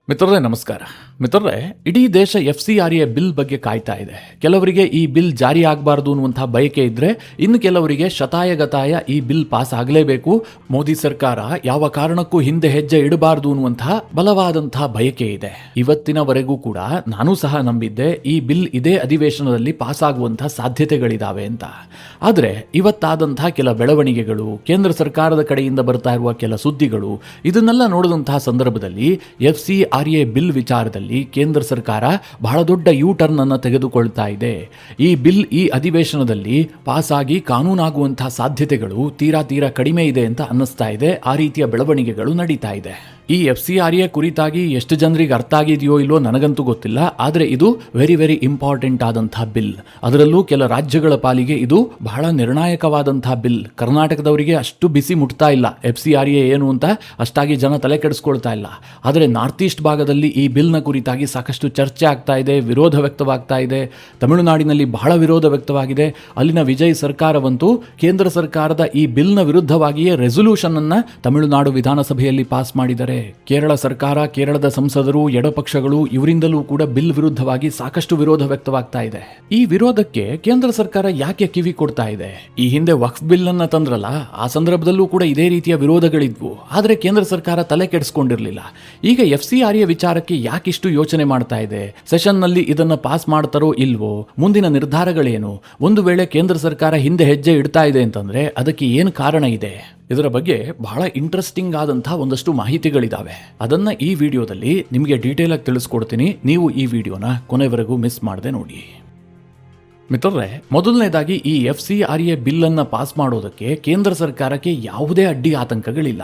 ಮಿತ್ರರೇ ನಮಸ್ಕಾರ. ಮಿತ್ರರೇ, ಇಡೀ ದೇಶ FCRA ಬಿಲ್ ಬಗ್ಗೆ ಕಾಯ್ತಾ ಇದೆ. ಕೆಲವರಿಗೆ ಈ ಬಿಲ್ ಜಾರಿ ಆಗಬಾರ್ದು ಅನ್ನುವಂತಹ ಬಯಕೆ ಇದ್ರೆ, ಇನ್ನು ಕೆಲವರಿಗೆ ಶತಾಯಗತಾಯ ಈ ಬಿಲ್ ಪಾಸ್ ಆಗಲೇಬೇಕು, ಮೋದಿ ಸರ್ಕಾರ ಯಾವ ಕಾರಣಕ್ಕೂ ಹಿಂದೆ ಹೆಜ್ಜೆ ಇಡಬಾರದು ಅನ್ನುವಂತಹ ಬಲವಾದಂತಹ ಬಯಕೆ ಇದೆ. ಇವತ್ತಿನವರೆಗೂ ಕೂಡ ನಾನು ಸಹ ನಂಬಿದ್ದೆ ಈ ಬಿಲ್ ಇದೇ ಅಧಿವೇಶನದಲ್ಲಿ ಪಾಸ್ ಆಗುವಂತಹ ಸಾಧ್ಯತೆಗಳಿದಾವೆ ಅಂತ. ಆದರೆ ಇವತ್ತಾದಂತಹ ಕೆಲ ಬೆಳವಣಿಗೆಗಳು, ಕೇಂದ್ರ ಸರ್ಕಾರದ ಕಡೆಯಿಂದ ಬರ್ತಾ ಇರುವ ಕೆಲ ಸುದ್ದಿಗಳು, ಇದನ್ನೆಲ್ಲ ನೋಡಿದಂತಹ ಸಂದರ್ಭದಲ್ಲಿ FCRA ಬಿಲ್ ವಿಚಾರದಲ್ಲಿ ಕೇಂದ್ರ ಸರ್ಕಾರ ಬಹಳ ದೊಡ್ಡ ಯೂ ಟರ್ನ್ ಅನ್ನು ತೆಗೆದುಕೊಳ್ತಾ ಇದೆ. ಈ ಬಿಲ್ ಈ ಅಧಿವೇಶನದಲ್ಲಿ ಪಾಸ್ ಆಗಿ ಕಾನೂನಾಗುವಂತಹ ಸಾಧ್ಯತೆಗಳು ತೀರಾ ಕಡಿಮೆ ಇದೆ ಅಂತ ಅನ್ನಿಸ್ತಾ ಇದೆ. ಆ ರೀತಿಯ ಬೆಳವಣಿಗೆಗಳು ನಡೀತಾ ಇದೆ. ಈ FCRA ಕುರಿತಾಗಿ ಎಷ್ಟು ಜನರಿಗೆ ಅರ್ಥ ಆಗಿದೆಯೋ ಇಲ್ಲೋ ನನಗಂತೂ ಗೊತ್ತಿಲ್ಲ. ಆದರೆ ಇದು ವೆರಿ ಇಂಪಾರ್ಟೆಂಟ್ ಆದಂತಹ ಬಿಲ್. ಅದರಲ್ಲೂ ಕೆಲ ರಾಜ್ಯಗಳ ಪಾಲಿಗೆ ಇದು ಬಹಳ ನಿರ್ಣಾಯಕವಾದಂತಹ ಬಿಲ್. ಕರ್ನಾಟಕದವರಿಗೆ ಅಷ್ಟು ಬಿಸಿ ಮುಟ್ತಾ ಇಲ್ಲ FCRA ಏನು ಅಂತ, ಅಷ್ಟಾಗಿ ಜನ ತಲೆ ಕೆಡಿಸ್ಕೊಳ್ತಾ ಇಲ್ಲ. ಆದರೆ ನಾರ್ತ್ ಈಸ್ಟ್ ಭಾಗದಲ್ಲಿ ಈ ಬಿಲ್ನ ಕುರಿತಾಗಿ ಸಾಕಷ್ಟು ಚರ್ಚೆ ಆಗ್ತಾ ಇದೆ, ವಿರೋಧ ವ್ಯಕ್ತವಾಗ್ತಾ ಇದೆ. ತಮಿಳುನಾಡಿನಲ್ಲಿ ಬಹಳ ವಿರೋಧ ವ್ಯಕ್ತವಾಗಿದೆ. ಅಲ್ಲಿನ ವಿಜಯ್ ಸರ್ಕಾರವಂತೂ ಕೇಂದ್ರ ಸರ್ಕಾರದ ಈ ಬಿಲ್ನ ವಿರುದ್ಧವಾಗಿಯೇ ರೆಸೊಲ್ಯೂಷನ್ ಅನ್ನ ತಮಿಳುನಾಡು ವಿಧಾನಸಭೆಯಲ್ಲಿ ಪಾಸ್ ಮಾಡಿದ್ದಾರೆ. ಕೇರಳ ಸರ್ಕಾರ, ಕೇರಳದ ಸಂಸದರು, ಎಡಪಕ್ಷಗಳು ಇವರಿಂದಲೂ ಕೂಡ ಬಿಲ್ ವಿರುದ್ಧವಾಗಿ ಸಾಕಷ್ಟು ವಿರೋಧ ವ್ಯಕ್ತವಾಗ್ತಾ ಇದೆ. ಈ ವಿರೋಧಕ್ಕೆ ಕೇಂದ್ರ ಸರ್ಕಾರ ಯಾಕೆ ಕಿವಿ ಕೊಡ್ತಾ ಇದೆ? ಈ ಹಿಂದೆ ವಕ್ಫ್ ಬಿಲ್ ಅನ್ನ ತಂದ್ರಲ್ಲ, ಆ ಸಂದರ್ಭದಲ್ಲೂ ಕೂಡ ಇದೇ ರೀತಿಯ ವಿರೋಧಗಳಿದ್ವು. ಆದರೆ ಕೇಂದ್ರ ಸರ್ಕಾರ ತಲೆ ಕೆಡಿಸ್ಕೊಂಡಿರಲಿಲ್ಲ. ಈಗ FCRA ವಿಚಾರಕ್ಕೆ ಯಾಕಿಷ್ಟು ಯೋಚನೆ ಮಾಡ್ತಾ ಇದೆ? ಸೆಷನ್ ನಲ್ಲಿ ಇದನ್ನ ಪಾಸ್ ಮಾಡ್ತಾರೋ ಇಲ್ವೋ? ಮುಂದಿನ ನಿರ್ಧಾರಗಳೇನು? ಒಂದು ವೇಳೆ ಕೇಂದ್ರ ಸರ್ಕಾರ ಹಿಂದೆ ಹೆಜ್ಜೆ ಇಡ್ತಾ ಇದೆ ಅಂತಂದ್ರೆ ಅದಕ್ಕೆ ಏನು ಕಾರಣ ಇದೆ? ಇದರ ಬಗ್ಗೆ ಬಹಳ ಇಂಟ್ರೆಸ್ಟಿಂಗ್ ಆದಂತಹ ಒಂದಷ್ಟು ಮಾಹಿತಿಗಳಿದಾವೆ. ಅದನ್ನ ಈ ವಿಡಿಯೋದಲ್ಲಿ ನಿಮಗೆ ಡೀಟೇಲ್ ಆಗಿ ತಿಳಿಸ್ಕೊಡ್ತೀನಿ. ನೀವು ಈ ವಿಡಿಯೋನ ಕೊನೆವರೆಗೂ ಮಿಸ್ ಮಾಡದೆ ನೋಡಿ. ಮಿತ್ರರೇ, ಮೊದಲನೇದಾಗಿ ಈ FCRA ಬಿಲ್ ಅನ್ನ ಪಾಸ್ ಮಾಡೋದಕ್ಕೆ ಕೇಂದ್ರ ಸರ್ಕಾರಕ್ಕೆ ಯಾವುದೇ ಅಡ್ಡಿ ಆತಂಕಗಳಿಲ್ಲ.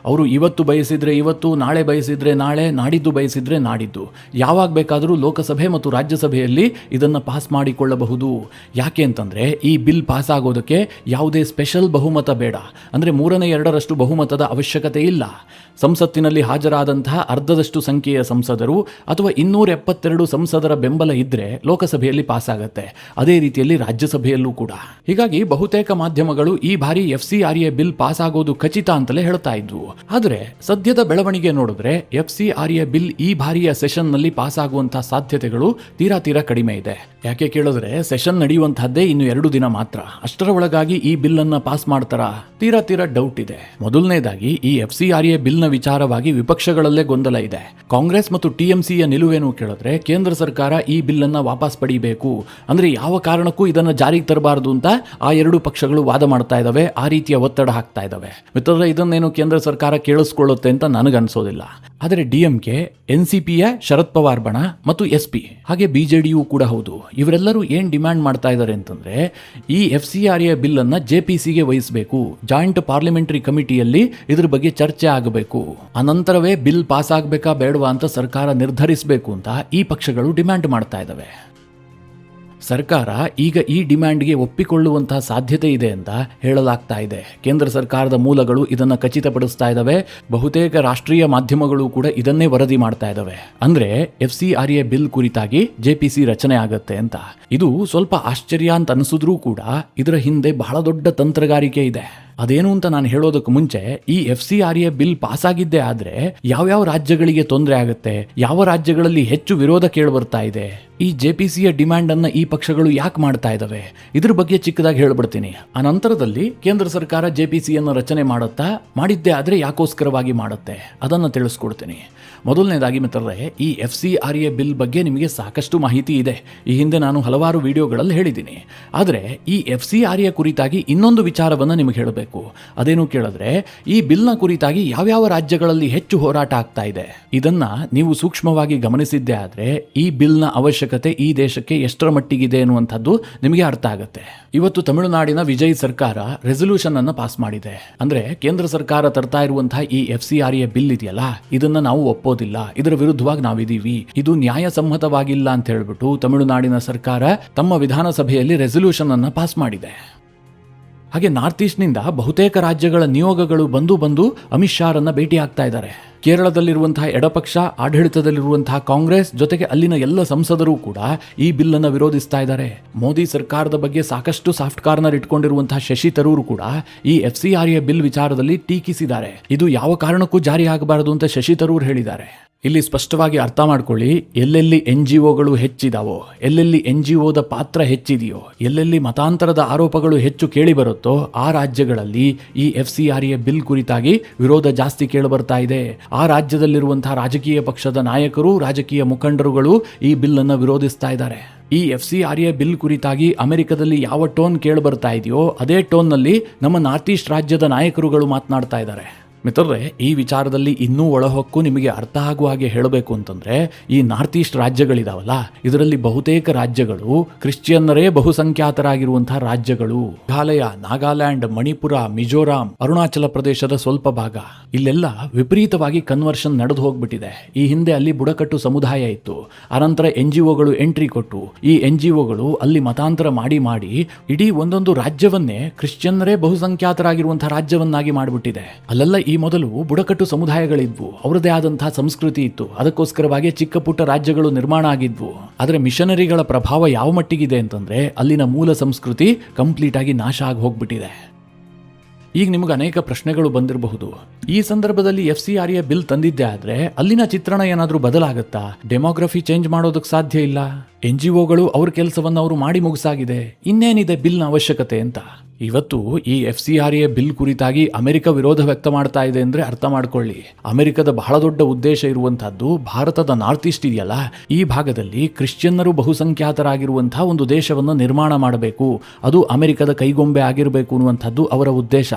ಅವರು ಇವತ್ತು ಬಯಸಿದ್ರೆ ಇವತ್ತು, ನಾಳೆ ಬಯಸಿದ್ರೆ ನಾಳೆ, ನಾಡಿದ್ದು ಬಯಸಿದ್ರೆ ನಾಡಿದ್ದು, ಯಾವಾಗ ಬೇಕಾದರೂ ಲೋಕಸಭೆ ಮತ್ತು ರಾಜ್ಯಸಭೆಯಲ್ಲಿ ಇದನ್ನು ಪಾಸ್ ಮಾಡಿಕೊಳ್ಳಬಹುದು. ಯಾಕೆ ಅಂತಂದರೆ ಈ ಬಿಲ್ ಪಾಸ್ ಆಗೋದಕ್ಕೆ ಯಾವುದೇ ಸ್ಪೆಷಲ್ ಬಹುಮತ ಬೇಡ. ಅಂದರೆ 3/2 ಬಹುಮತದ ಅವಶ್ಯಕತೆ ಇಲ್ಲ. ಸಂಸತ್ತಿನಲ್ಲಿ ಹಾಜರಾದಂತಹ ಅರ್ಧದಷ್ಟು ಸಂಖ್ಯೆಯ ಸಂಸದರು ಅಥವಾ 272 ಸಂಸದರ ಬೆಂಬಲ ಇದ್ದರೆ ಲೋಕಸಭೆಯಲ್ಲಿ ಪಾಸ್ ಆಗುತ್ತೆ. ಅದೇ ರೀತಿಯಲ್ಲಿ ರಾಜ್ಯಸಭೆಯಲ್ಲೂ ಕೂಡ. ಹೀಗಾಗಿ ಬಹುತೇಕ ಮಾಧ್ಯಮಗಳು ಈ ಬಾರಿ FCRA ಬಿಲ್ ಪಾಸ್ ಆಗೋದು ಖಚಿತ ಅಂತಲೇ ಹೇಳ್ತಾ ಇದ್ವು. ಆದರೆ ಸದ್ಯದ ಬೆಳವಣಿಗೆ ನೋಡಿದ್ರೆ FCRA ಬಿಲ್ ಈ ಬಾರಿಯ ಸೆಷನ್ ನಲ್ಲಿ ಪಾಸ್ ಆಗುವಂತಹ ಸಾಧ್ಯತೆಗಳು ತೀರಾ ಕಡಿಮೆ ಇದೆ. ಯಾಕೆ ಕೇಳಿದ್ರೆ ಸೆಷನ್ ನಡೆಯುವಂತಹದ್ದೇ ಇನ್ನು 2 ದಿನ ಮಾತ್ರ. ಅಷ್ಟರ ಒಳಗಾಗಿ ಈ ಬಿಲ್ ಅನ್ನ ಪಾಸ್ ಮಾಡ್ತಾರಾ? ತೀರಾ ಡೌಟ್ ಇದೆ. ಮೊದಲನೇದಾಗಿ ಈ FCRA ಬಿಲ್ ನ ವಿಚಾರವಾಗಿ ವಿಪಕ್ಷಗಳಲ್ಲೇ ಗೊಂದಲ ಇದೆ. ಕಾಂಗ್ರೆಸ್ ಮತ್ತು TMCಯ ನಿಲುವೇನು ಕೇಳಿದ್ರೆ ಕೇಂದ್ರ ಸರ್ಕಾರ ಈ ಬಿಲ್ ಅನ್ನ ವಾಪಸ್ ಪಡಿಬೇಕು, ಅಂದ್ರೆ ಯಾವ ಕಾರಣಕ್ಕೂ ಇದನ್ನ ಜಾರಿಗೆ ತರಬಾರದು ಅಂತ ಆ 2 ಪಕ್ಷಗಳು ವಾದ ಮಾಡ್ತಾ ಇದಾವೆ. ಆ ರೀತಿಯ ಒತ್ತಡ ಹಾಕ್ತಾ ಇದಾವೆ. ಮಿತ್ರರೇ, ಇದನ್ನೇನು ಕೇಂದ್ರ ಸರ್ಕಾರ ಕೇಳಿಸ್ಕೊಳ್ಳುತ್ತೆ ಅಂತ ನನಗನ್ಸೋದಿಲ್ಲ. ಆದರೆ DMK, NCPಯ ಶರದ್ ಪವಾರ್ ಬಣ ಮತ್ತು SP ಹಾಗೆ BJDಯೂ ಕೂಡ ಹೌದು. ಇವರೆಲ್ಲರೂ ಏನ್ ಡಿಮ್ಯಾಂಡ್ ಮಾಡ್ತಾ ಇದ್ದಾರೆ ಅಂತಂದ್ರೆ ಈ FCRA ಬಿಲ್ ಅನ್ನ JPCಗೆ ವಹಿಸಬೇಕು, ಜಾಯಿಂಟ್ ಪಾರ್ಲಿಮೆಂಟರಿ ಕಮಿಟಿಯಲ್ಲಿ ಇದ್ರ ಬಗ್ಗೆ ಚರ್ಚೆ ಆಗಬೇಕು. ಅನಂತರವೇ ಬಿಲ್ ಪಾಸ್ ಆಗಬೇಕಾ ಬೇಡವಾ ಅಂತ ಸರ್ಕಾರ ನಿರ್ಧರಿಸಬೇಕು ಅಂತ ಈ ಪಕ್ಷಗಳು ಡಿಮ್ಯಾಂಡ್ ಮಾಡ್ತಾ ಇದ್ದಾವೆ. ಸರ್ಕಾರ ಈಗ ಈ ಡಿಮ್ಯಾಂಡ್ಗೆ ಒಪ್ಪಿಕೊಳ್ಳುವಂತಹ ಸಾಧ್ಯತೆ ಇದೆ ಅಂತ ಹೇಳಲಾಗ್ತಾ ಇದೆ. ಕೇಂದ್ರ ಸರ್ಕಾರದ ಮೂಲಗಳು ಇದನ್ನು ಖಚಿತಪಡಿಸ್ತಾ ಇದ್ದಾವೆ. ಬಹುತೇಕ ರಾಷ್ಟ್ರೀಯ ಮಾಧ್ಯಮಗಳು ಕೂಡ ಇದನ್ನೇ ವರದಿ ಮಾಡ್ತಾ ಇದ್ದಾವೆ. ಅಂದ್ರೆ FCRA ಬಿಲ್ ಕುರಿತಾಗಿ JPC ರಚನೆ ಆಗತ್ತೆ ಅಂತ. ಇದು ಸ್ವಲ್ಪ ಆಶ್ಚರ್ಯ ಅಂತ ಅನಿಸಿದ್ರೂ ಕೂಡ ಇದರ ಹಿಂದೆ ಬಹಳ ದೊಡ್ಡ ತಂತ್ರಗಾರಿಕೆ ಇದೆ. ಅದೇನು ಅಂತ ನಾನು ಹೇಳೋದಕ್ಕೆ ಮುಂಚೆ ಈ FCRA ಬಿಲ್ ಪಾಸ್ ಆಗಿದ್ದೇ ಆದ್ರೆ ಯಾವ್ಯಾವ ರಾಜ್ಯಗಳಿಗೆ ತೊಂದರೆ ಆಗುತ್ತೆ, ಯಾವ ರಾಜ್ಯಗಳಲ್ಲಿ ಹೆಚ್ಚು ವಿರೋಧ ಕೇಳಿಬರ್ತಾ ಇದೆ, ಈ JPCಯ ಡಿಮ್ಯಾಂಡ್ ಅನ್ನ ಈ ಪಕ್ಷಗಳು ಯಾಕೆ ಮಾಡ್ತಾ ಇದಾವೆ, ಇದ್ರ ಬಗ್ಗೆ ಚಿಕ್ಕದಾಗಿ ಹೇಳ್ಬಿಡ್ತೀನಿ. ಆ ನಂತರದಲ್ಲಿ ಕೇಂದ್ರ ಸರ್ಕಾರ JPCಯನ್ನು ರಚನೆ ಮಾಡುತ್ತಾ, ಮಾಡಿದ್ದೇ ಆದ್ರೆ ಯಾಕೋಸ್ಕರವಾಗಿ ಮಾಡುತ್ತೆ ಅದನ್ನ ತಿಳಿಸ್ಕೊಡ್ತೀನಿ. ಮೊದಲನೇದಾಗಿ ಮಿತ್ರರೇ, ಈ FCRA ಬಿಲ್ ಬಗ್ಗೆ ನಿಮಗೆ ಸಾಕಷ್ಟು ಮಾಹಿತಿ ಇದೆ. ಈ ಹಿಂದೆ ನಾನು ಹಲವಾರು ವಿಡಿಯೋಗಳಲ್ಲಿ ಹೇಳಿದ್ದೀನಿ. ಆದರೆ ಈ FCRA ಕುರಿತಾಗಿ ಇನ್ನೊಂದು ವಿಚಾರವನ್ನು ನಿಮಗೆ ಹೇಳಬೇಕು. ಅದೇನು ಕೇಳಿದ್ರೆ ಈ ಬಿಲ್ನ ಕುರಿತಾಗಿ ಯಾವ್ಯಾವ ರಾಜ್ಯಗಳಲ್ಲಿ ಹೆಚ್ಚು ಹೋರಾಟ ಆಗ್ತಾ ಇದೆ. ಇದನ್ನ ನೀವು ಸೂಕ್ಷ್ಮವಾಗಿ ಗಮನಿಸಿದ್ದೇ ಆದ್ರೆ ಈ ಬಿಲ್ನ ಅವಶ್ಯಕತೆ ಈ ದೇಶಕ್ಕೆ ಎಷ್ಟರ ಮಟ್ಟಿಗಿದೆ ಅನ್ನುವಂಥದ್ದು ನಿಮಗೆ ಅರ್ಥ ಆಗುತ್ತೆ. ಇವತ್ತು ತಮಿಳುನಾಡಿನ ವಿಜಯ್ ಸರ್ಕಾರ ರೆಸೊಲ್ಯೂಷನ್ ಅನ್ನು ಪಾಸ್ ಮಾಡಿದೆ. ಅಂದ್ರೆ ಕೇಂದ್ರ ಸರ್ಕಾರ ತರ್ತಾ ಇರುವಂತಹ ಈ FCRA ಬಿಲ್ ಇದೆಯಲ್ಲ, ಇದನ್ನ ನಾವು ಒಪ್ಪೋದಿಲ್ಲ, ಇದರ ವಿರುದ್ಧವಾಗಿ ನಾವಿದೀವಿ, ಇದು ನ್ಯಾಯಸಮ್ಮತವಾಗಿಲ್ಲ ಅಂತ ಹೇಳ್ಬಿಟ್ಟು ತಮಿಳುನಾಡಿನ ಸರ್ಕಾರ ತಮ್ಮ ವಿಧಾನಸಭೆಯಲ್ಲಿ ರೆಸೊಲ್ಯೂಷನ್ ಅನ್ನು ಪಾಸ್ ಮಾಡಿದೆ. ಹಾಗೆ ನಾರ್ತ್ ಈಸ್ಟ್ನಿಂದ ಬಹುತೇಕ ರಾಜ್ಯಗಳ ನಿಯೋಗಗಳು ಬಂದು ಅಮಿತ್ ಶಾರನ್ನ ಭೇಟಿ ಆಗ್ತಾ ಇದ್ದಾರೆ. ಕೇರಳದಲ್ಲಿರುವಂತಹ ಎಡಪಕ್ಷ, ಆಡಳಿತದಲ್ಲಿರುವಂತಹ ಕಾಂಗ್ರೆಸ್ ಜೊತೆಗೆ ಅಲ್ಲಿನ ಎಲ್ಲ ಸಂಸದರು ಕೂಡ ಈ ಬಿಲ್ ಅನ್ನು ವಿರೋಧಿಸ್ತಾ ಇದ್ದಾರೆ. ಮೋದಿ ಸರ್ಕಾರದ ಬಗ್ಗೆ ಸಾಕಷ್ಟು ಸಾಫ್ಟ್ ಕಾರ್ನರ್ ಇಟ್ಕೊಂಡಿರುವಂತಹ ಶಶಿ ತರೂರ್ ಕೂಡ ಈ FCRA ಬಿಲ್ ವಿಚಾರದಲ್ಲಿ ಟೀಕಿಸಿದ್ದಾರೆ. ಇದು ಯಾವ ಕಾರಣಕ್ಕೂ ಜಾರಿ ಆಗಬಾರದು ಅಂತ ಶಶಿ ತರೂರ್ ಹೇಳಿದ್ದಾರೆ. ಇಲ್ಲಿ ಸ್ಪಷ್ಟವಾಗಿ ಅರ್ಥ ಮಾಡ್ಕೊಳ್ಳಿ, ಎಲ್ಲೆಲ್ಲಿ NGOಗಳು ಹೆಚ್ಚಿದಾವೋ, ಎಲ್ಲೆಲ್ಲಿ NGOದ ಪಾತ್ರ ಹೆಚ್ಚಿದೆಯೋ, ಎಲ್ಲೆಲ್ಲಿ ಮತಾಂತರದ ಆರೋಪಗಳು ಹೆಚ್ಚು ಕೇಳಿ ಬರುತ್ತೋ ಆ ರಾಜ್ಯಗಳಲ್ಲಿ ಈ FCRA ಬಿಲ್ ಕುರಿತಾಗಿ ವಿರೋಧ ಜಾಸ್ತಿ ಕೇಳಿಬರ್ತಾ ಇದೆ. ಆ ರಾಜ್ಯದಲ್ಲಿರುವಂತಹ ರಾಜಕೀಯ ಪಕ್ಷದ ನಾಯಕರು, ರಾಜಕೀಯ ಮುಖಂಡರುಗಳು ಈ ಬಿಲ್ ಅನ್ನು ವಿರೋಧಿಸ್ತಾ ಇದ್ದಾರೆ. ಈ FCRA ಬಿಲ್ ಕುರಿತಾಗಿ ಅಮೆರಿಕದಲ್ಲಿ ಯಾವ ಟೋನ್ ಕೇಳಿ ಬರ್ತಾ ಇದೆಯೋ ಅದೇ ಟೋನ್ನಲ್ಲಿ ನಮ್ಮ ನಾರ್ತ್ ಈಸ್ಟ್ ರಾಜ್ಯದ ನಾಯಕರುಗಳು ಮಾತನಾಡ್ತಾ ಇದ್ದಾರೆ. ಮಿತ್ರರೇ, ಈ ವಿಚಾರದಲ್ಲಿ ಇನ್ನೂ ಒಳಹೊಕ್ಕು ನಿಮಗೆ ಅರ್ಥ ಆಗುವ ಹಾಗೆ ಹೇಳಬೇಕು ಅಂತಂದ್ರೆ, ಈ ನಾರ್ತ್ ಈಸ್ಟ್ ರಾಜ್ಯಗಳಿದಾವಲ್ಲ, ಇದರಲ್ಲಿ ಬಹುತೇಕ ರಾಜ್ಯಗಳು ಕ್ರಿಶ್ಚಿಯನ್ನರೇ ಬಹುಸಂಖ್ಯಾತರಾಗಿರುವಂತಹ ರಾಜ್ಯಗಳು. ಮೇಘಾಲಯ, ನಾಗಾಲ್ಯಾಂಡ್, ಮಣಿಪುರ, ಮಿಜೋರಾಂ, ಅರುಣಾಚಲ ಪ್ರದೇಶದ ಸ್ವಲ್ಪ ಭಾಗ, ಇಲ್ಲೆಲ್ಲ ವಿಪರೀತವಾಗಿ ಕನ್ವರ್ಷನ್ ನಡೆದು ಹೋಗ್ಬಿಟ್ಟಿದೆ. ಈ ಹಿಂದೆ ಅಲ್ಲಿ ಬುಡಕಟ್ಟು ಸಮುದಾಯ ಇತ್ತು, ಅನಂತರ NGOಗಳು ಎಂಟ್ರಿ ಕೊಟ್ಟು ಈ NGOಗಳು ಅಲ್ಲಿ ಮತಾಂತರ ಮಾಡಿ ಇಡೀ ಒಂದೊಂದು ರಾಜ್ಯವನ್ನೇ ಕ್ರಿಶ್ಚಿಯನ್ನರೇ ಬಹುಸಂಖ್ಯಾತರಾಗಿರುವಂತಹ ರಾಜ್ಯವನ್ನಾಗಿ ಮಾಡಿಬಿಟ್ಟಿದೆ. ಅಲ್ಲೆಲ್ಲ ಈ ಮೊದಲು ಬುಡಕಟ್ಟು ಸಮುದಾಯಗಳಿದ್ವು, ಅವರದೇ ಆದಂತಹ ಸಂಸ್ಕೃತಿ ಇತ್ತು, ಅದಕ್ಕೋಸ್ಕರವಾಗಿ ಚಿಕ್ಕ ಪುಟ್ಟ ರಾಜ್ಯಗಳು ನಿರ್ಮಾಣ ಆಗಿದ್ವು. ಆದರೆ ಮಿಷನರಿಗಳ ಪ್ರಭಾವ ಯಾವ ಮಟ್ಟಿಗಿದೆ ಅಂತಂದ್ರೆ ಅಲ್ಲಿನ ಮೂಲ ಸಂಸ್ಕೃತಿ ಕಂಪ್ಲೀಟ್ ಆಗಿ ನಾಶ ಆಗಿ ಹೋಗ್ಬಿಟ್ಟಿದೆ. ಈಗ ನಿಮ್ಗೆ ಅನೇಕ ಪ್ರಶ್ನೆಗಳು ಬಂದಿರಬಹುದು. ಈ ಸಂದರ್ಭದಲ್ಲಿ FCRA ಬಿಲ್ ತಂದಿದ್ದೆ ಆದ್ರೆ ಅಲ್ಲಿನ ಚಿತ್ರಣ ಏನಾದ್ರೂ ಬದಲಾಗುತ್ತಾ? ಡೆಮೋಗ್ರಫಿ ಚೇಂಜ್ ಮಾಡೋದಕ್ಕೆ ಸಾಧ್ಯ ಇಲ್ಲ. NGOಗಳು ಅವ್ರ ಕೆಲಸವನ್ನು ಅವರು ಮಾಡಿ ಮುಗಿಸಾಗಿದೆ, ಇನ್ನೇನಿದೆ ಬಿಲ್ನ ಅವಶ್ಯಕತೆ ಅಂತ. ಇವತ್ತು ಈ FCRA ಬಿಲ್ ಕುರಿತಾಗಿ ಅಮೆರಿಕ ವಿರೋಧ ವ್ಯಕ್ತ ಮಾಡ್ತಾ ಇದೆ ಅಂದ್ರೆ ಅರ್ಥ ಮಾಡ್ಕೊಳ್ಳಿ, ಅಮೆರಿಕದ ಬಹಳ ದೊಡ್ಡ ಉದ್ದೇಶ ಇರುವಂತಹದ್ದು ಭಾರತದ ನಾರ್ತ್ ಈಸ್ಟ್ ಇದೆಯಲ್ಲ, ಈ ಭಾಗದಲ್ಲಿ ಕ್ರಿಶ್ಚಿಯನ್ನರು ಬಹುಸಂಖ್ಯಾತರಾಗಿರುವಂತಹ ಒಂದು ದೇಶವನ್ನು ನಿರ್ಮಾಣ ಮಾಡಬೇಕು, ಅದು ಅಮೆರಿಕದ ಕೈಗೊಂಬೆ ಆಗಿರಬೇಕು ಅನ್ನುವಂಥದ್ದು ಅವರ ಉದ್ದೇಶ.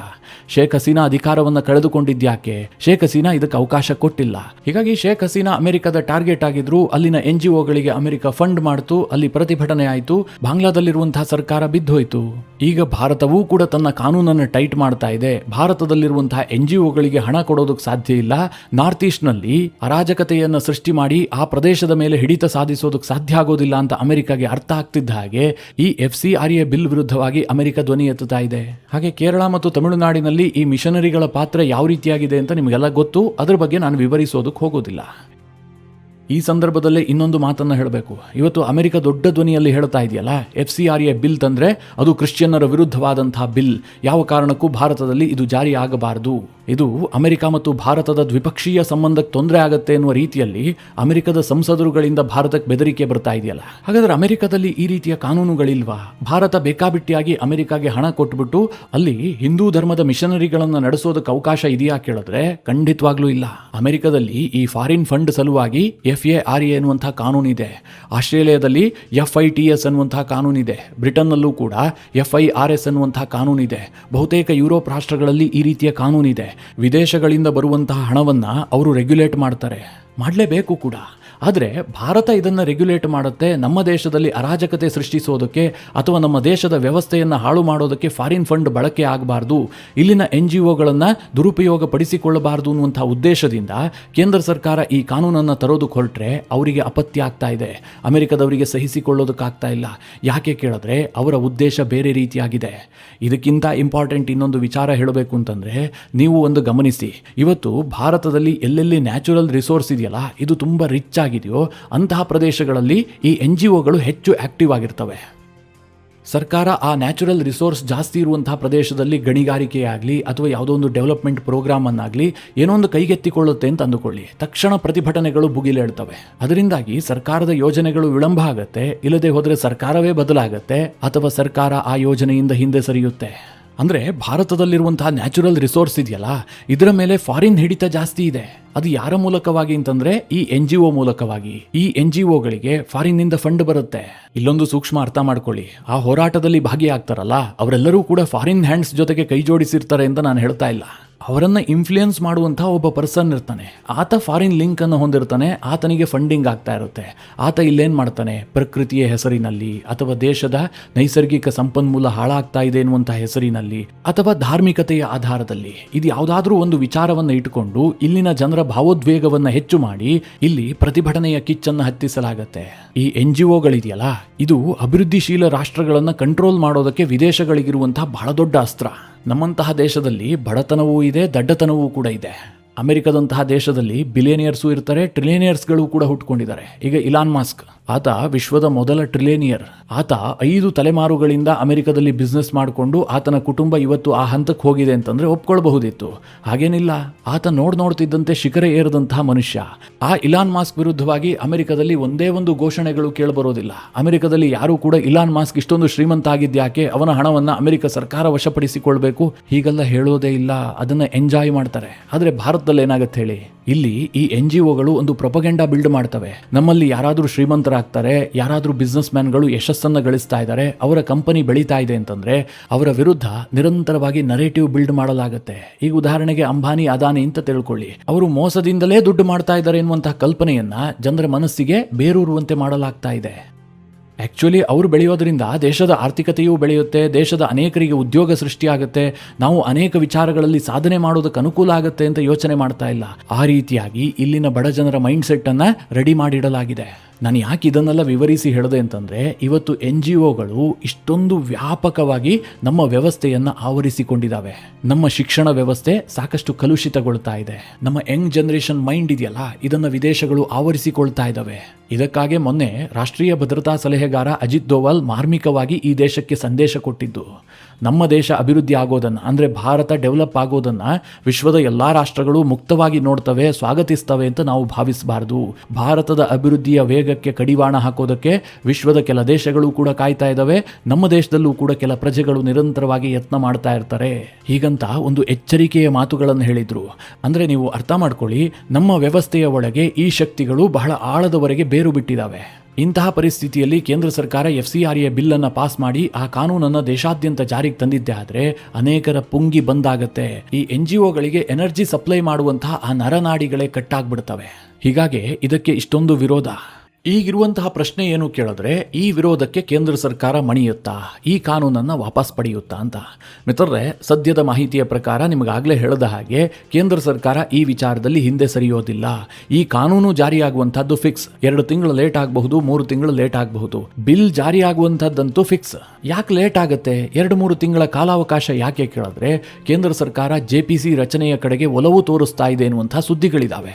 ಶೇಖ್ ಹಸೀನಾ ಅಧಿಕಾರವನ್ನು ಕಳೆದುಕೊಂಡಿದ್ಯಾಕೆ? ಶೇಖ್ ಹಸೀನಾ ಇದಕ್ಕೆ ಅವಕಾಶ ಕೊಟ್ಟಿಲ್ಲ. ಹೀಗಾಗಿ ಶೇಖ್ ಹಸೀನಾ ಅಮೆರಿಕದ ಟಾರ್ಗೆಟ್ ಆಗಿದ್ರು. ಅಲ್ಲಿನ NGOಗಳಿಗೆ ಅಮೆರಿಕ ಫಂಡ್ ಮಾಡ್ತು, ಅಲ್ಲಿ ಪ್ರತಿಭಟನೆ ಆಯಿತು, ಬಾಂಗ್ಲಾದಲ್ಲಿರುವಂತಹ ಸರ್ಕಾರ ಬಿದ್ದೋಯ್ತು. ಈಗ ಭಾರತವು ಕೂಡ ತನ್ನ ಕಾನೂನನ್ನು ಟೈಟ್ ಮಾಡ್ತಾ ಇದೆ. ಭಾರತದಲ್ಲಿರುವಂತಹ NGOಗಳಿಗೆ ಹಣ ಕೊಡೋದಕ್ಕೆ ಸಾಧ್ಯ ಇಲ್ಲ. ನಾರ್ತ್ ಈಸ್ಟ್ ನಲ್ಲಿ ಅರಾಜಕತೆಯನ್ನು ಸೃಷ್ಟಿ ಮಾಡಿ ಆ ಪ್ರದೇಶದ ಮೇಲೆ ಹಿಡಿತ ಸಾಧಿಸೋದಕ್ಕೆ ಸಾಧ್ಯ ಆಗೋದಿಲ್ಲ ಅಂತ ಅಮೆರಿಕಾಗೆ ಅರ್ಥ ಆಗ್ತಿದ್ದ ಹಾಗೆ ಈ FCRA ಬಿಲ್ ವಿರುದ್ಧವಾಗಿ ಅಮೆರಿಕ ಧ್ವನಿ ಎತ್ತುತ್ತಾ ಇದೆ. ಹಾಗೆ ಕೇರಳ ಮತ್ತು ತಮಿಳುನಾಡಿನಲ್ಲಿ ಈ ಮಿಷನರಿಗಳ ಪಾತ್ರ ಯಾವ ರೀತಿಯಾಗಿದೆ ಅಂತ ನಿಮಗೆಲ್ಲ ಗೊತ್ತು, ಅದ್ರ ಬಗ್ಗೆ ನಾನು ವಿವರಿಸೋದಕ್ಕೆ ಹೋಗೋದಿಲ್ಲ. ಈ ಸಂದರ್ಭದಲ್ಲೇ ಇನ್ನೊಂದು ಮಾತನ್ನು ಹೇಳಬೇಕು. ಇವತ್ತು ಅಮೆರಿಕ ದೊಡ್ಡ ಧ್ವನಿಯಲ್ಲಿ ಹೇಳ್ತಾ ಇದೆಯಲ್ಲ, FCRA ಬಿಲ್ ತಂದ್ರೆ ಅದು ಕ್ರಿಶ್ಚಿಯನ್ನರ ವಿರುದ್ಧವಾದಂತಹ ಬಿಲ್, ಯಾವ ಕಾರಣಕ್ಕೂ ಭಾರತದಲ್ಲಿ ಇದು ಜಾರಿ ಆಗಬಾರದು, ಇದು ಅಮೆರಿಕ ಮತ್ತು ಭಾರತದ ದ್ವಿಪಕ್ಷೀಯ ಸಂಬಂಧಕ್ಕೆ ತೊಂದರೆ ಆಗುತ್ತೆ ಎನ್ನುವ ರೀತಿಯಲ್ಲಿ ಅಮೆರಿಕದ ಸಂಸದರುಗಳಿಂದ ಭಾರತಕ್ಕೆ ಬೆದರಿಕೆ ಬರ್ತಾ ಇದೆಯಲ್ಲ. ಹಾಗಾದ್ರೆ ಅಮೆರಿಕದಲ್ಲಿ ಈ ರೀತಿಯ ಕಾನೂನುಗಳಿಲ್ವಾ? ಭಾರತ ಬೇಕಾಬಿಟ್ಟಿಯಾಗಿ ಅಮೆರಿಕಾಗೆ ಹಣ ಕೊಟ್ಬಿಟ್ಟು ಅಲ್ಲಿ ಹಿಂದೂ ಧರ್ಮದ ಮಿಷನರಿಗಳನ್ನು ನಡೆಸೋದಕ್ಕೆ ಅವಕಾಶ ಇದೆಯಾ ಕೇಳಿದ್ರೆ ಖಂಡಿತವಾಗ್ಲೂ ಇಲ್ಲ. ಅಮೆರಿಕದಲ್ಲಿ ಈ ಫಾರಿನ್ ಫಂಡ್ ಸಲುವಾಗಿ FARA ಎನ್ನುವಂತಹ ಕಾನೂನಿದೆ. ಆಸ್ಟ್ರೇಲಿಯಾದಲ್ಲಿ FITS ಅನ್ನುವಂತಹ ಕಾನೂನಿದೆ. ಬ್ರಿಟನ್ನಲ್ಲೂ ಕೂಡ FIRS ಅನ್ನುವಂತಹ ಕಾನೂನಿದೆ. ಬಹುತೇಕ ಯುರೋಪ್ ರಾಷ್ಟ್ರಗಳಲ್ಲಿ ಈ ರೀತಿಯ ಕಾನೂನಿದೆ. ವಿದೇಶಗಳಿಂದ ಬರುವಂತಹ ಹಣವನ್ನ ಅವರು ರೆಗ್ಯುಲೇಟ್ ಮಾಡ್ತಾರೆ, ಮಾಡಲೇಬೇಕು ಕೂಡ. ಆದರೆ ಭಾರತ ಇದನ್ನು ರೆಗ್ಯುಲೇಟ್ ಮಾಡುತ್ತೆ. ನಮ್ಮ ದೇಶದಲ್ಲಿ ಅರಾಜಕತೆ ಸೃಷ್ಟಿಸೋದಕ್ಕೆ ಅಥವಾ ನಮ್ಮ ದೇಶದ ವ್ಯವಸ್ಥೆಯನ್ನು ಹಾಳು ಮಾಡೋದಕ್ಕೆ ಫಾರಿನ್ ಫಂಡ್ ಬಳಕೆ ಆಗಬಾರ್ದು, ಇಲ್ಲಿನ NGOಗಳನ್ನು ದುರುಪಯೋಗ ಪಡಿಸಿಕೊಳ್ಳಬಾರ್ದು ಅನ್ನುವಂಥ ಉದ್ದೇಶದಿಂದ ಕೇಂದ್ರ ಸರ್ಕಾರ ಈ ಕಾನೂನನ್ನು ತರೋದಕ್ಕೆ ಹೊರಟ್ರೆ ಅವರಿಗೆ ಅಪತ್ಯ ಆಗ್ತಾ ಇದೆ. ಅಮೆರಿಕದವರಿಗೆ ಸಹಿಸಿಕೊಳ್ಳೋದಕ್ಕಾಗ್ತಾ ಇಲ್ಲ. ಯಾಕೆ ಕೇಳಿದ್ರೆ ಅವರ ಉದ್ದೇಶ ಬೇರೆ ರೀತಿಯಾಗಿದೆ. ಇದಕ್ಕಿಂತ ಇಂಪಾರ್ಟೆಂಟ್ ಇನ್ನೊಂದು ವಿಚಾರ ಹೇಳಬೇಕು ಅಂತಂದರೆ, ನೀವು ಒಂದು ಗಮನಿಸಿ, ಇವತ್ತು ಭಾರತದಲ್ಲಿ ಎಲ್ಲೆಲ್ಲಿ ನ್ಯಾಚುರಲ್ ರಿಸೋರ್ಸ್ ಇದೆಯಲ್ಲ, ಇದು ತುಂಬ ರಿಚ್ ಆಗಿದೆಯೋ ಅಂತಹ ಪ್ರದೇಶಗಳಲ್ಲಿ ಈ NGOಗಳು ಹೆಚ್ಚು ಆಕ್ಟಿವ್ ಆಗಿರ್ತವೆ. ಸರ್ಕಾರ ಆ ನ್ಯಾಚುರಲ್ ರಿಸೋರ್ಸ್ ಜಾಸ್ತಿ ಇರುವಂತಹ ಪ್ರದೇಶದಲ್ಲಿ ಗಣಿಗಾರಿಕೆ ಆಗಲಿ ಅಥವಾ ಯಾವುದೋ ಒಂದು ಡೆವಲಪ್ಮೆಂಟ್ ಪ್ರೋಗ್ರಾಮ್ ಅನ್ನಾಗಲಿ ಏನೋ ಒಂದು ಕೈಗೆತ್ತಿಕೊಳ್ಳುತ್ತೆ ಅಂತ ಅಂದುಕೊಳ್ಳಿ, ತಕ್ಷಣ ಪ್ರತಿಭಟನೆಗಳು ಭುಗಿಲೇಳ್ತವೆ. ಅದರಿಂದಾಗಿ ಸರ್ಕಾರದ ಯೋಜನೆಗಳು ವಿಳಂಬ ಆಗುತ್ತೆ, ಇಲ್ಲದೆ ಹೋದರೆ ಸರ್ಕಾರವೇ ಬದಲಾಗುತ್ತೆ ಅಥವಾ ಸರ್ಕಾರ ಆ ಯೋಜನೆಯಿಂದ ಹಿಂದೆ ಸರಿಯುತ್ತೆ. ಅಂದರೆ ಭಾರತದಲ್ಲಿರುವಂತಹ ನ್ಯಾಚುರಲ್ ರಿಸೋರ್ಸ್ ಇದೆಯಲ್ಲ, ಇದರ ಮೇಲೆ ಫಾರಿನ್ ಹಿಡಿತ ಜಾಸ್ತಿ ಇದೆ. ಅದು ಯಾರ ಮೂಲಕವಾಗಿ ಅಂತಂದ್ರೆ ಈ NGO ಮೂಲಕವಾಗಿ. ಈ NGOಗಳಿಗೆ ಫಾರಿನ್ನಿಂದ ಫಂಡ್ ಬರುತ್ತೆ. ಇಲ್ಲೊಂದು ಸೂಕ್ಷ್ಮ ಅರ್ಥ ಮಾಡ್ಕೊಳ್ಳಿ, ಆ ಹೋರಾಟದಲ್ಲಿ ಭಾಗಿಯಾಗ್ತಾರಲ್ಲ ಅವರೆಲ್ಲರೂ ಕೂಡ ಫಾರಿನ್ ಹ್ಯಾಂಡ್ಸ್ ಜೊತೆಗೆ ಕೈ ಜೋಡಿಸಿರ್ತಾರೆ ಅಂತ ನಾನು ಹೇಳ್ತಾ ಇಲ್ಲ. ಅವರನ್ನು ಇನ್ಫ್ಲೂಯೆನ್ಸ್ ಮಾಡುವಂತಹ ಒಬ್ಬ ಪರ್ಸನ್ ಇರ್ತಾನೆ, ಆತ ಫಾರಿನ್ ಲಿಂಕ್ ಅನ್ನು ಹೊಂದಿರ್ತಾನೆ, ಆತನಿಗೆ ಫಂಡಿಂಗ್ ಆಗ್ತಾ ಇರುತ್ತೆ. ಆತ ಇಲ್ಲೇನು ಮಾಡ್ತಾನೆ, ಪ್ರಕೃತಿಯ ಹೆಸರಿನಲ್ಲಿ ಅಥವಾ ದೇಶದ ನೈಸರ್ಗಿಕ ಸಂಪನ್ಮೂಲ ಹಾಳಾಗ್ತಾ ಇದೆ ಎನ್ನುವಂತಹ ಹೆಸರಿನಲ್ಲಿ ಅಥವಾ ಧಾರ್ಮಿಕತೆಯ ಆಧಾರದಲ್ಲಿ ಇದು ಯಾವುದಾದ್ರೂ ಒಂದು ವಿಚಾರವನ್ನು ಇಟ್ಟುಕೊಂಡು ಇಲ್ಲಿನ ಜನರ ಭಾವೋದ್ವೇಗವನ್ನು ಹೆಚ್ಚು ಮಾಡಿ ಇಲ್ಲಿ ಪ್ರತಿಭಟನೆಯ ಕಿಚ್ಚನ್ನು ಹತ್ತಿಸಲಾಗತ್ತೆ. ಈ NGOಗಳಿದೆಯಲ್ಲ, ಇದು ಅಭಿವೃದ್ಧಿಶೀಲ ರಾಷ್ಟ್ರಗಳನ್ನು ಕಂಟ್ರೋಲ್ ಮಾಡೋದಕ್ಕೆ ವಿದೇಶಗಳಿಗಿರುವಂತಹ ಬಹಳ ದೊಡ್ಡ ಅಸ್ತ್ರ. ನಮ್ಮಂತಹ ದೇಶದಲ್ಲಿ ಬಡತನವೂ ಇದೆ, ದಡ್ಡತನವೂ ಕೂಡ ಇದೆ. ಅಮೆರಿಕದಂತಹ ದೇಶದಲ್ಲಿ ಬಿಲಿಯನಿಯರ್ಸು ಇರ್ತಾರೆ, ಟ್ರಿಲಿಯನಿಯರ್ಸ್ಗಳು ಕೂಡ ಹುಟ್ಕೊಂಡಿದ್ದಾರೆ. ಈಗ ಇಲಾನ್ ಮಾಸ್ಕ್, ಆತ ವಿಶ್ವದ ಮೊದಲ ಟ್ರಿಲಿಯನಿಯರ್. ಆತ 5 ತಲೆಮಾರುಗಳಿಂದ ಅಮೆರಿಕದಲ್ಲಿ ಬಿಸ್ನೆಸ್ ಮಾಡಿಕೊಂಡು ಆತನ ಕುಟುಂಬ ಇವತ್ತು ಆ ಹಂತಕ್ಕೆ ಹೋಗಿದೆ ಅಂತಂದ್ರೆ ಒಪ್ಕೊಳ್ಬಹುದಿತ್ತು. ಹಾಗೇನಿಲ್ಲ, ಆತ ನೋಡ್ತಿದ್ದಂತೆ ಶಿಖರ ಏರದಂತಹ ಮನುಷ್ಯ. ಆ ಇಲಾನ್ ಮಾಸ್ಕ್ ವಿರುದ್ಧವಾಗಿ ಅಮೆರಿಕದಲ್ಲಿ ಒಂದೇ ಒಂದು ಘೋಷಣೆಗಳು ಕೇಳಬರೋದಿಲ್ಲ. ಅಮೆರಿಕದಲ್ಲಿ ಯಾರೂ ಕೂಡ ಇಲಾನ್ ಮಾಸ್ಕ್ ಇಷ್ಟೊಂದು ಶ್ರೀಮಂತ ಆಗಿದ್ಯಾಕೆ, ಅವನ ಹಣವನ್ನ ಅಮೆರಿಕ ಸರ್ಕಾರ ವಶಪಡಿಸಿಕೊಳ್ಬೇಕು, ಹೀಗೆಲ್ಲ ಹೇಳೋದೇ ಇಲ್ಲ. ಅದನ್ನ ಎಂಜಾಯ್ ಮಾಡ್ತಾರೆ. ಆದ್ರೆ ಭಾರತದಲ್ಲಿ ಏನಾಗತ್ತೆ ಹೇಳಿ, ಇಲ್ಲಿ ಈ NGOಗಳು ಒಂದು ಪ್ರೊಪಗೆಂಡಾ ಬಿಲ್ಡ್ ಮಾಡ್ತವೆ. ನಮ್ಮಲ್ಲಿ ಯಾರಾದರೂ ಶ್ರೀಮಂತರಾಗ್ತಾರೆ, ಯಾರಾದರೂ ಬಿಸ್ನೆಸ್ ಮ್ಯಾನ್ಗಳು ಯಶಸ್ಸನ್ನು ಗಳಿಸ್ತಾ ಇದ್ದಾರೆ, ಅವರ ಕಂಪನಿ ಬೆಳೀತಾ ಇದೆ ಅಂತಂದ್ರೆ ಅವರ ವಿರುದ್ಧ ನಿರಂತರವಾಗಿ ನರೇಟಿವ್ ಬಿಲ್ಡ್ ಮಾಡಲಾಗುತ್ತೆ. ಈಗ ಉದಾಹರಣೆಗೆ ಅಂಬಾನಿ, ಅದಾನಿ ಅಂತ ತಿಳ್ಕೊಳ್ಳಿ. ಅವರು ಮೋಸದಿಂದಲೇ ದುಡ್ಡು ಮಾಡ್ತಾ ಇದ್ದಾರೆ ಎನ್ನುವಂತಹ ಕಲ್ಪನೆಯನ್ನ ಜನರ ಮನಸ್ಸಿಗೆ ಬೇರೂರುವಂತೆ ಮಾಡಲಾಗ್ತಾ ಇದೆ. ಆ್ಯಕ್ಚುಲಿ ಅವರು ಬೆಳೆಯೋದ್ರಿಂದ ದೇಶದ ಆರ್ಥಿಕತೆಯೂ ಬೆಳೆಯುತ್ತೆ, ದೇಶದ ಅನೇಕರಿಗೆ ಉದ್ಯೋಗ ಸೃಷ್ಟಿಯಾಗುತ್ತೆ, ನಾವು ಅನೇಕ ವಿಚಾರಗಳಲ್ಲಿ ಸಾಧನೆ ಮಾಡೋದಕ್ಕೆ ಅನುಕೂಲ ಆಗುತ್ತೆ ಅಂತ ಯೋಚನೆ ಮಾಡ್ತಾ ಇಲ್ಲ. ಆ ರೀತಿಯಾಗಿ ಇಲ್ಲಿನ ಬಡ ಜನರ ಮೈಂಡ್ ಸೆಟ್ ಅನ್ನ ರೆಡಿ ಮಾಡಿಡಲಾಗಿದೆ. ನಾನು ಯಾಕೆ ಇದನ್ನೆಲ್ಲ ವಿವರಿಸಿ ಹೇಳಿದೆ ಅಂತಂದರೆ, ಇವತ್ತು NGOಗಳು ಇಷ್ಟೊಂದು ವ್ಯಾಪಕವಾಗಿ ನಮ್ಮ ವ್ಯವಸ್ಥೆಯನ್ನು ಆವರಿಸಿಕೊಂಡಿದ್ದಾವೆ. ನಮ್ಮ ಶಿಕ್ಷಣ ವ್ಯವಸ್ಥೆ ಸಾಕಷ್ಟು ಕಲುಷಿತಗೊಳ್ತಾ ಇದೆ. ನಮ್ಮ ಯಂಗ್ ಜನರೇಷನ್ ಮೈಂಡ್ ಇದೆಯಲ್ಲ, ಇದನ್ನು ವಿದೇಶಗಳು ಆವರಿಸಿಕೊಳ್ತಾ ಇದ್ದಾವೆ. ಇದಕ್ಕಾಗಿ ಮೊನ್ನೆ ರಾಷ್ಟ್ರೀಯ ಭದ್ರತಾ ಸಲಹೆಗಾರ ಅಜಿತ್ ದೋವಲ್ ಮಾರ್ಮಿಕವಾಗಿ ಈ ದೇಶಕ್ಕೆ ಸಂದೇಶ ಕೊಟ್ಟಿದ್ದು, ನಮ್ಮ ದೇಶ ಅಭಿವೃದ್ಧಿ ಆಗೋದನ್ನು, ಅಂದರೆ ಭಾರತ ಡೆವಲಪ್ ಆಗೋದನ್ನು ವಿಶ್ವದ ಎಲ್ಲ ರಾಷ್ಟ್ರಗಳು ಮುಕ್ತವಾಗಿ ನೋಡ್ತವೆ, ಸ್ವಾಗತಿಸ್ತವೆ ಅಂತ ನಾವು ಭಾವಿಸಬಾರ್ದು. ಭಾರತದ ಅಭಿವೃದ್ಧಿಯ ವೇಗಕ್ಕೆ ಕಡಿವಾಣ ಹಾಕೋದಕ್ಕೆ ವಿಶ್ವದ ಕೆಲ ದೇಶಗಳು ಕೂಡ ಕಾಯ್ತಾ ಇದ್ದಾವೆ. ನಮ್ಮ ದೇಶದಲ್ಲೂ ಕೂಡ ಕೆಲ ಪ್ರಜೆಗಳು ನಿರಂತರವಾಗಿ ಯತ್ನ ಮಾಡ್ತಾ ಇರ್ತಾರೆ. ಹೀಗಂತ ಒಂದು ಎಚ್ಚರಿಕೆಯ ಮಾತುಗಳನ್ನು ಹೇಳಿದ್ರು. ಅಂದರೆ ನೀವು ಅರ್ಥ ಮಾಡ್ಕೊಳ್ಳಿ, ನಮ್ಮ ವ್ಯವಸ್ಥೆಯ ಒಳಗೆ ಈ ಶಕ್ತಿಗಳು ಬಹಳ ಆಳದವರೆಗೆ ಬೇರು ಬಿಟ್ಟಿದ್ದಾವೆ. ಇಂತಹ ಪರಿಸ್ಥಿತಿಯಲ್ಲಿ ಕೇಂದ್ರ ಸರ್ಕಾರ FCRA ಬಿಲ್ ಅನ್ನು ಪಾಸ್ ಮಾಡಿ ಆ ಕಾನೂನನ್ನು ದೇಶಾದ್ಯಂತ ಜಾರಿಗೆ ತಂದಿದ್ದೆ ಆದರೆ ಅನೇಕರ ಪುಂಗಿ ಬಂದಾಗತ್ತೆ. ಈ NGOಗಳಿಗೆ ಎನರ್ಜಿ ಸಪ್ಲೈ ಮಾಡುವಂತಹ ಆ ನರನಾಡಿಗಳೇ ಕಟ್ಟಾಗ್ಬಿಡ್ತವೆ. ಹೀಗಾಗಿ ಇದಕ್ಕೆ ಇಷ್ಟೊಂದು ವಿರೋಧ. ಈಗಿರುವಂತಹ ಪ್ರಶ್ನೆ ಏನು ಕೇಳಿದ್ರೆ, ಈ ವಿರೋಧಕ್ಕೆ ಕೇಂದ್ರ ಸರ್ಕಾರ ಮಣಿಯುತ್ತಾ, ಈ ಕಾನೂನನ್ನು ವಾಪಸ್ ಪಡೆಯುತ್ತಾ ಅಂತ. ಮಿತ್ರರೇ, ಸದ್ಯದ ಮಾಹಿತಿಯ ಪ್ರಕಾರ ನಿಮಗಾಗಲೇ ಹೇಳಿದ ಹಾಗೆ ಕೇಂದ್ರ ಸರ್ಕಾರ ಈ ವಿಚಾರದಲ್ಲಿ ಹಿಂದೆ ಸರಿಯೋದಿಲ್ಲ. ಈ ಕಾನೂನು ಜಾರಿಯಾಗುವಂತಹದ್ದು ಫಿಕ್ಸ್. 2 ತಿಂಗಳು ಲೇಟ್ ಆಗಬಹುದು, 3 ತಿಂಗಳು ಲೇಟ್ ಆಗಬಹುದು. ಬಿಲ್ ಜಾರಿಯಾಗುವಂಥದ್ದಂತೂ ಫಿಕ್ಸ್. ಯಾಕೆ ಲೇಟ್ ಆಗುತ್ತೆ? 2-3 ತಿಂಗಳ ಕಾಲಾವಕಾಶ ಯಾಕೆ ಕೇಳಿದ್ರೆ, ಕೇಂದ್ರ ಸರ್ಕಾರ JPC ರಚನೆಯ ಕಡೆಗೆ ಒಲವು ತೋರಿಸ್ತಾ ಇದೆ ಎನ್ನುವಂತಹ ಸುದ್ದಿಗಳಿದ್ದಾವೆ.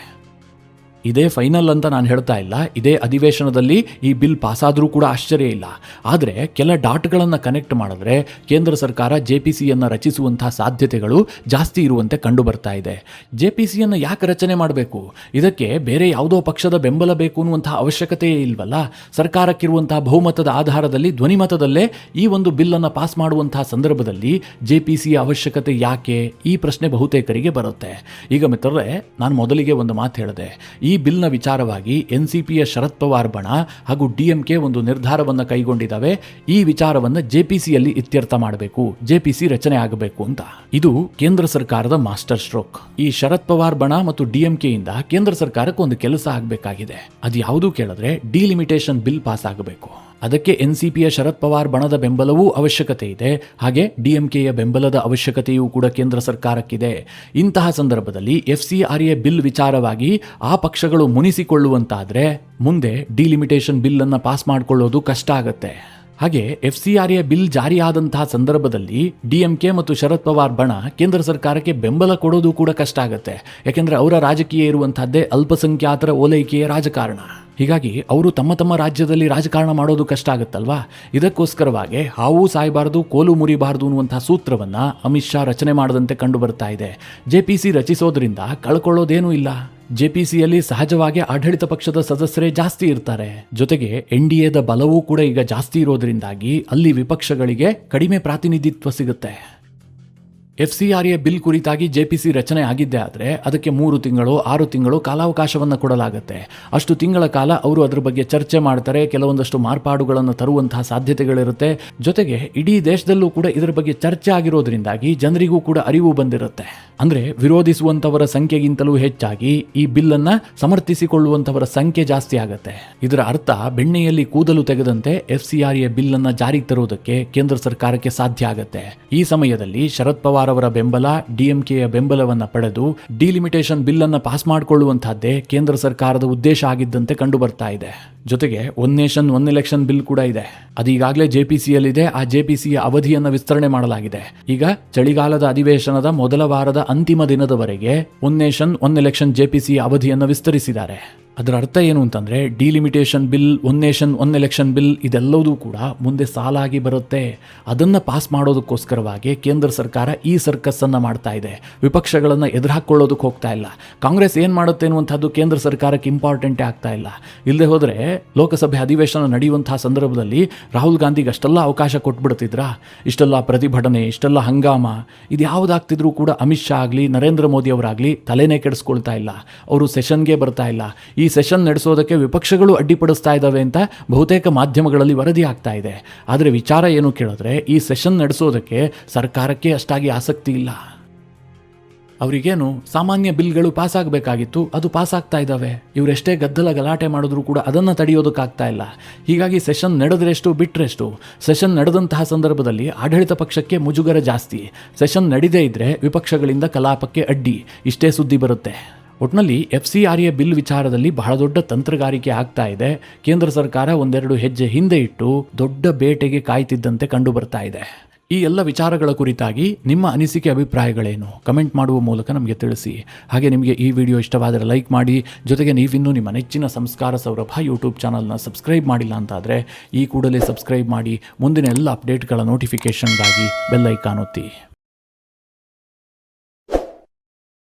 ಇದೇ ಫೈನಲ್ ಅಂತ ನಾನು ಹೇಳ್ತಾ ಇಲ್ಲ. ಇದೇ ಅಧಿವೇಶನದಲ್ಲಿ ಈ ಬಿಲ್ ಪಾಸಾದರೂ ಕೂಡ ಆಶ್ಚರ್ಯ ಇಲ್ಲ. ಆದರೆ ಕೆಲ ಡಾಟ್ಗಳನ್ನು ಕನೆಕ್ಟ್ ಮಾಡಿದ್ರೆ ಕೇಂದ್ರ ಸರ್ಕಾರ JPCಯನ್ನು ರಚಿಸುವಂತಹ ಸಾಧ್ಯತೆಗಳು ಜಾಸ್ತಿ ಇರುವಂತೆ ಕಂಡು ಬರ್ತಾ ಇದೆ. JPCಯನ್ನು ಯಾಕೆ ರಚನೆ ಮಾಡಬೇಕು? ಇದಕ್ಕೆ ಬೇರೆ ಯಾವುದೋ ಪಕ್ಷದ ಬೆಂಬಲ ಬೇಕು ಅನ್ನುವಂತಹ ಅವಶ್ಯಕತೆಯೇ ಇಲ್ವಲ್ಲ. ಸರ್ಕಾರಕ್ಕಿರುವಂತಹ ಬಹುಮತದ ಆಧಾರದಲ್ಲಿ ಧ್ವನಿಮತದಲ್ಲೇ ಈ ಒಂದು ಬಿಲ್ಲನ್ನು ಪಾಸ್ ಮಾಡುವಂತಹ ಸಂದರ್ಭದಲ್ಲಿ JPCಯ ಅವಶ್ಯಕತೆ ಯಾಕೆ? ಈ ಪ್ರಶ್ನೆ ಬಹುತೇಕರಿಗೆ ಬರುತ್ತೆ. ಈಗ ಮಿತ್ರರೇ, ನಾನು ಮೊದಲಿಗೆ ಒಂದು ಮಾತು ಹೇಳಿದೆ. ಈ ಬಿಲ್ನ ವಿಚಾರವಾಗಿ NCPಯ ಶರದ್ ಪವಾರ್ ಬಣ ಹಾಗೂ DMK ಒಂದು ನಿರ್ಧಾರವನ್ನು ಕೈಗೊಂಡಿದ್ದಾವೆ. ಈ ವಿಚಾರವನ್ನು JPCಯಲ್ಲಿ ಇತ್ಯರ್ಥ ಮಾಡಬೇಕು, JPC ರಚನೆ ಆಗಬೇಕು ಅಂತ. ಇದು ಕೇಂದ್ರ ಸರ್ಕಾರದ ಮಾಸ್ಟರ್ ಸ್ಟ್ರೋಕ್. ಈ ಶರದ್ ಪವಾರ್ ಬಣ ಮತ್ತು DMKಯಿಂದ ಕೇಂದ್ರ ಸರ್ಕಾರಕ್ಕೆ ಒಂದು ಕೆಲಸ ಆಗಬೇಕಾಗಿದೆ. ಅದು ಯಾವುದು ಕೇಳಿದ್ರೆ, ಡಿಲಿಮಿಟೇಷನ್ ಬಿಲ್ ಪಾಸ್ ಆಗಬೇಕು. ಅದಕ್ಕೆ NCPಯ ಶರದ್ ಪವಾರ್ ಬಣದ ಬೆಂಬಲವೂ ಅವಶ್ಯಕತೆ ಇದೆ. ಹಾಗೆ DMKಯ ಬೆಂಬಲದ ಅವಶ್ಯಕತೆಯೂ ಕೂಡ ಕೇಂದ್ರ ಸರ್ಕಾರಕ್ಕಿದೆ. ಇಂತಹ ಸಂದರ್ಭದಲ್ಲಿ FCRA ಬಿಲ್ ವಿಚಾರವಾಗಿ ಆ ಪಕ್ಷಗಳು ಮುನಿಸಿಕೊಳ್ಳುವಂತಾದರೆ ಮುಂದೆ ಡಿಲಿಮಿಟೇಷನ್ ಬಿಲ್ ಅನ್ನು ಪಾಸ್ ಮಾಡಿಕೊಳ್ಳೋದು ಕಷ್ಟ ಆಗತ್ತೆ. ಹಾಗೆ FCRA ಬಿಲ್ ಜಾರಿಯಾದಂತಹ ಸಂದರ್ಭದಲ್ಲಿ DMK ಮತ್ತು ಶರದ್ ಪವಾರ್ ಬಣ ಕೇಂದ್ರ ಸರ್ಕಾರಕ್ಕೆ ಬೆಂಬಲ ಕೊಡೋದು ಕೂಡ ಕಷ್ಟ ಆಗುತ್ತೆ. ಯಾಕೆಂದ್ರೆ ಅವರ ರಾಜಕೀಯ ಇರುವಂತಹದ್ದೇ ಅಲ್ಪಸಂಖ್ಯಾತರ ಓಲೈಕೆಯ ರಾಜಕಾರಣ. ಹೀಗಾಗಿ ಅವರು ತಮ್ಮ ತಮ್ಮ ರಾಜ್ಯದಲ್ಲಿ ರಾಜಕಾರಣ ಮಾಡೋದು ಕಷ್ಟ ಆಗುತ್ತಲ್ವಾ. ಇದಕ್ಕೋಸ್ಕರವಾಗಿ ಹಾವು ಸಾಯಬಾರದು, ಕೋಲು ಮುರಿಬಾರದು ಅನ್ನುವಂತಹ ಸೂತ್ರವನ್ನು ಅಮಿತ್ ಶಾ ರಚನೆ ಮಾಡದಂತೆ ಕಂಡು ಬರ್ತಾ ಇದೆ. JPC ರಚಿಸೋದ್ರಿಂದ ಕಳ್ಕೊಳ್ಳೋದೇನೂ ಇಲ್ಲ. JPCಯಲ್ಲಿ ಸಹಜವಾಗಿ ಆಡಳಿತ ಪಕ್ಷದ ಸದಸ್ಯರೇ ಜಾಸ್ತಿ ಇರ್ತಾರೆ. ಜೊತೆಗೆ NDAದ ಬಲವೂ ಕೂಡ ಈಗ ಜಾಸ್ತಿ ಇರೋದ್ರಿಂದಾಗಿ ಅಲ್ಲಿ ವಿಪಕ್ಷಗಳಿಗೆ ಕಡಿಮೆ ಪ್ರಾತಿನಿಧಿತ್ವ ಸಿಗುತ್ತೆ. FCRA ಬಿಲ್ ಕುರಿತಾಗಿ JPC ರಚನೆ ಆಗಿದ್ದೇ ಆದರೆ ಅದಕ್ಕೆ 3 ತಿಂಗಳು 6 ತಿಂಗಳು ಕಾಲಾವಕಾಶವನ್ನು ಕೊಡಲಾಗುತ್ತೆ. ಅಷ್ಟು ತಿಂಗಳ ಕಾಲ ಅವರು ಅದರ ಬಗ್ಗೆ ಚರ್ಚೆ ಮಾಡ್ತಾರೆ, ಕೆಲವೊಂದಷ್ಟು ಮಾರ್ಪಾಡುಗಳನ್ನು ತರುವಂತಹ ಸಾಧ್ಯತೆಗಳಿರುತ್ತೆ. ಜೊತೆಗೆ ಇಡೀ ದೇಶದಲ್ಲೂ ಕೂಡ ಇದರ ಬಗ್ಗೆ ಚರ್ಚೆ ಆಗಿರೋದ್ರಿಂದಾಗಿ ಜನರಿಗೂ ಕೂಡ ಅರಿವು ಬಂದಿರುತ್ತೆ. ಅಂದರೆ ವಿರೋಧಿಸುವಂಥವರ ಸಂಖ್ಯೆಗಿಂತಲೂ ಹೆಚ್ಚಾಗಿ ಈ ಬಿಲ್ಲನ್ನು ಸಮರ್ಥಿಸಿಕೊಳ್ಳುವಂಥವರ ಸಂಖ್ಯೆ ಜಾಸ್ತಿ ಆಗುತ್ತೆ. ಇದರ ಅರ್ಥ ಬೆಣ್ಣೆಯಲ್ಲಿ ಕೂದಲು ತೆಗೆದಂತೆ FCRA ಬಿಲ್ಲನ್ನು ಜಾರಿಗೆ ತರುವುದಕ್ಕೆ ಕೇಂದ್ರ ಸರ್ಕಾರಕ್ಕೆ ಸಾಧ್ಯ ಆಗುತ್ತೆ. ಈ ಸಮಯದಲ್ಲಿ ಶರದ್ ಪವಾರ್ ಅವರ ಬೆಂಬಲ, DMKಯ ಬೆಂಬಲವನ್ನು ಪಡೆದು ಡಿಲಿಮಿಟೇಷನ್ ಬಿಲ್ ಅನ್ನು ಪಾಸ್ ಮಾಡಿಕೊಳ್ಳುವಂತಹದ್ದೇ ಕೇಂದ್ರ ಸರ್ಕಾರದ ಉದ್ದೇಶ ಆಗಿದ್ದಂತೆ ಕಂಡು ಬರ್ತಾ ಇದೆ. ಜೊತೆಗೆ one nation one election bill ಕೂಡ ಇದೆ. ಅದು ಈಗಾಗಲೇ JPCಯಲ್ಲಿದೆ. ಆ JPCಯ ಅವಧಿಯನ್ನು ವಿಸ್ತರಣೆ ಮಾಡಲಾಗಿದೆ. ಈಗ ಚಳಿಗಾಲದ ಅಧಿವೇಶನದ ಮೊದಲ ವಾರದ ಅಂತಿಮ ದಿನದವರೆಗೆ ಒನ್ ನೇಷನ್ ಒನ್ ಎಲೆಕ್ಷನ್ JPCಯ ಅವಧಿಯನ್ನು ವಿಸ್ತರಿಸಿದ್ದಾರೆ. ಅದರ ಅರ್ಥ ಏನು ಅಂತಂದರೆ delimitation bill, one nation one election bill ಇದೆಲ್ಲವೂ ಕೂಡ ಮುಂದೆ ಸಾಲಾಗಿ ಬರುತ್ತೆ. ಅದನ್ನು ಪಾಸ್ ಮಾಡೋದಕ್ಕೋಸ್ಕರವಾಗಿ ಕೇಂದ್ರ ಸರ್ಕಾರ ಈ ಸರ್ಕಸ್ಸನ್ನು ಮಾಡ್ತಾ ಇದೆ. ವಿಪಕ್ಷಗಳನ್ನು ಎದುರಾಕೊಳ್ಳೋದಕ್ಕೆ ಹೋಗ್ತಾ ಇಲ್ಲ. ಕಾಂಗ್ರೆಸ್ ಏನು ಮಾಡುತ್ತೆ ಅನ್ನುವಂಥದ್ದು ಕೇಂದ್ರ ಸರ್ಕಾರಕ್ಕೆ ಇಂಪಾರ್ಟೆಂಟೇ ಆಗ್ತಾ ಇಲ್ಲ. ಇಲ್ಲದೆ ಹೋದರೆ ಲೋಕಸಭೆ ಅಧಿವೇಶನ ನಡೆಯುವಂತಹ ಸಂದರ್ಭದಲ್ಲಿ ರಾಹುಲ್ ಗಾಂಧಿಗೆ ಅಷ್ಟೆಲ್ಲ ಅವಕಾಶ ಕೊಟ್ಬಿಡ್ತಿದ್ರಾ? ಇಷ್ಟೆಲ್ಲ ಪ್ರತಿಭಟನೆ, ಇಷ್ಟೆಲ್ಲ ಹಂಗಾಮ, ಇದು ಯಾವುದಾಗ್ತಿದ್ರೂ ಕೂಡ ಅಮಿತ್ ಶಾ ಆಗಲಿ ನರೇಂದ್ರ ಮೋದಿ ಅವರಾಗಲಿ ತಲೆನೇ ಕೆಡಿಸ್ಕೊಳ್ತಾ ಇಲ್ಲ. ಅವರು ಸೆಷನ್ಗೆ ಬರ್ತಾ ಇಲ್ಲ. ಈ ಸೆಷನ್ ನಡೆಸೋದಕ್ಕೆ ವಿಪಕ್ಷಗಳು ಅಡ್ಡಿಪಡಿಸ್ತಾ ಇದ್ದಾವೆ ಅಂತ ಬಹುತೇಕ ಮಾಧ್ಯಮಗಳಲ್ಲಿ ವರದಿ ಆಗ್ತಾ ಇದೆ. ಆದರೆ ವಿಚಾರ ಏನು ಕೇಳಿದ್ರೆ ಈ ಸೆಷನ್ ನಡೆಸೋದಕ್ಕೆ ಸರ್ಕಾರಕ್ಕೆ ಅಷ್ಟಾಗಿ ಆಸಕ್ತಿ ಇಲ್ಲ. ಅವರಿಗೇನು ಸಾಮಾನ್ಯ ಬಿಲ್ಗಳು ಪಾಸ್ ಆಗಬೇಕಾಗಿತ್ತು, ಅದು ಪಾಸ್ ಆಗ್ತಾ ಇದ್ದಾವೆ. ಇವರೆಷ್ಟೇ ಗದ್ದಲ ಗಲಾಟೆ ಮಾಡಿದ್ರೂ ಕೂಡ ಅದನ್ನು ತಡೆಯೋದಕ್ಕಾಗ್ತಾ ಇಲ್ಲ. ಹೀಗಾಗಿ ಸೆಷನ್ ನಡೆದ್ರೆಷ್ಟು ಬಿಟ್ಟರೆಷ್ಟು. ಸೆಷನ್ ನಡೆದಂತಹ ಸಂದರ್ಭದಲ್ಲಿ ಆಡಳಿತ ಪಕ್ಷಕ್ಕೆ ಮುಜುಗರ ಜಾಸ್ತಿ, ಸೆಷನ್ ನಡೀದೇ ಇದ್ದರೆ ವಿಪಕ್ಷಗಳಿಂದ ಕಲಾಪಕ್ಕೆ ಅಡ್ಡಿ. ಇಷ್ಟೇ ಸುದ್ದಿ ಬರುತ್ತೆ. ಒಟ್ಟಿನಲ್ಲಿ FCRA ಬಿಲ್ ವಿಚಾರದಲ್ಲಿ ಬಹಳ ದೊಡ್ಡ ತಂತ್ರಗಾರಿಕೆ ಆಗ್ತಾ ಇದೆ. ಕೇಂದ್ರ ಸರ್ಕಾರ ಒಂದೆರಡು ಹೆಜ್ಜೆ ಹಿಂದೆ ಇಟ್ಟು ದೊಡ್ಡ ಬೇಟೆಗೆ ಕಾಯ್ತಿದ್ದಂತೆ ಕಂಡು ಬರ್ತಾ ಇದೆ. ಈ ಎಲ್ಲ ವಿಚಾರಗಳ ಕುರಿತಾಗಿ ನಿಮ್ಮ ಅನಿಸಿಕೆ ಅಭಿಪ್ರಾಯಗಳೇನು ಕಮೆಂಟ್ ಮಾಡುವ ಮೂಲಕ ನಮಗೆ ತಿಳಿಸಿ. ಹಾಗೆ ನಿಮಗೆ ಈ ವಿಡಿಯೋ ಇಷ್ಟವಾದರೆ ಲೈಕ್ ಮಾಡಿ. ಜೊತೆಗೆ ನೀವಿನ್ನೂ ನಿಮ್ಮ ನೆಚ್ಚಿನ ಸಂಸ್ಕಾರ ಸೌರಭ ಯೂಟ್ಯೂಬ್ ಚಾನಲ್ನ ಸಬ್ಸ್ಕ್ರೈಬ್ ಮಾಡಿಲ್ಲ ಅಂತಾದರೆ ಈ ಕೂಡಲೇ ಸಬ್ಸ್ಕ್ರೈಬ್ ಮಾಡಿ. ಮುಂದಿನ ಎಲ್ಲ ಅಪ್ಡೇಟ್ಗಳ ನೋಟಿಫಿಕೇಷನ್ಗಾಗಿ ಬೆಲ್ ಐಕಾನ್ ಒತ್ತಿ.